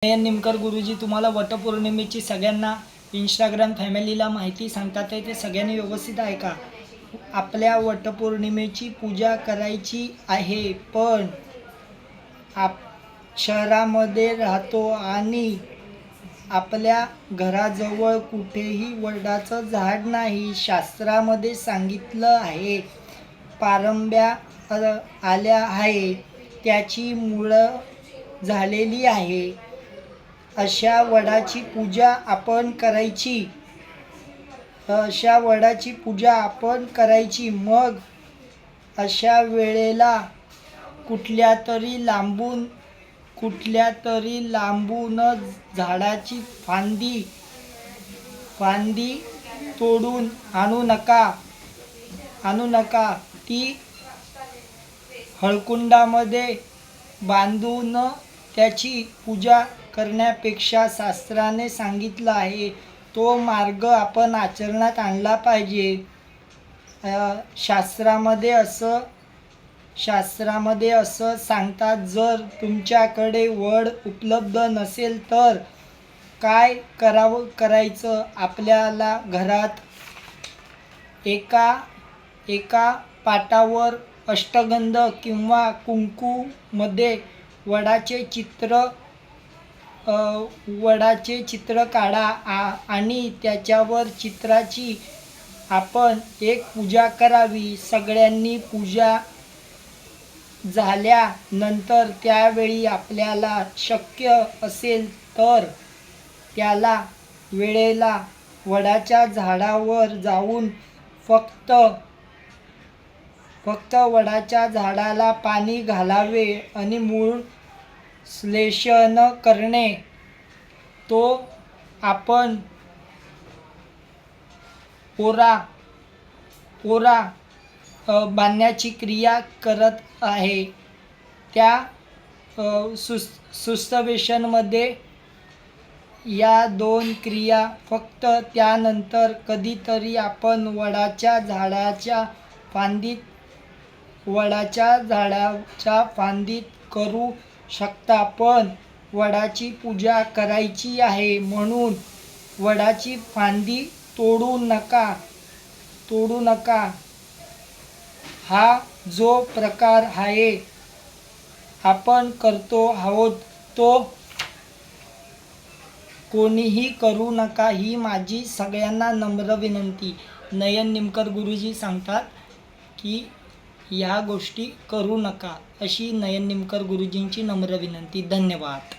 नयन निमकर गुरुजी तुम्हाला वटपौर्णिमेची सगळ्यांना इंस्टाग्राम फॅमिलीला माहिती सांगतात आहे, ते सगळ्यांनी व्यवस्थित ऐका। आपल्या वटपौर्णिमेची पूजा करायची आहे, पण शहरामध्ये राहतो आणि आपल्या घराजवळ कुठेही वडाचं झाड नाही। शास्त्रामध्ये सांगितलं आहे, पारंब्या आल्या आहे, त्याची मुळं झालेली आहे, अशा वडाची पूजा आपण करायची। मग अशा वेळेला कुठल्या तरी लांबून झाडाची फांदी तोडून आणू नका। ती हळकुंडामध्ये बांधून त्याची पूजा करण्यापेक्षा शास्त्राने सांगितलं आहे तो मार्ग आपण आचरणात आणला पाहिजे। शास्त्रामध्ये असं सांगतात, जर तुमच्याकडे वड उपलब्ध नसेल तर काय करायचं? आपल्याला घरात एका पाटावर अष्टगंध किंवा कुंकू मध्ये वडाचे चित्र काढा आणि त्याच्यावर चित्राची आपण एक पूजा करावी। सगळ्यांनी पूजा झाल्यानंतर त्यावेळी आपल्याला शक्य असेल तर त्या वेळेला वडाच्या झाडावर जाऊन फक्त वडाच्या झाडाला पाणी घालावे आणि मूळ श्लेषण करणे, तो आपण पोरा बांधण्याची क्रिया करत आहे। त्या सुस्तवेशनमध्ये या दोन क्रिया फक्त। त्यानंतर कधीतरी आपण वडाच्या झाडाच्या फांदीत करू शकता, पण वडाची पूजा करायची आहे म्हणून वडाची फांदी तोडू नका। हा जो प्रकार आहे आपण करतो आहोत तो कोणीही करू नका, ही माझी सगळ्यांना नम्र विनंती। नयन निमकर गुरुजी सांगतात की ह्या गोष्टी करू नका, अशी नयन निमकर गुरुजींची नम्र विनंती। धन्यवाद।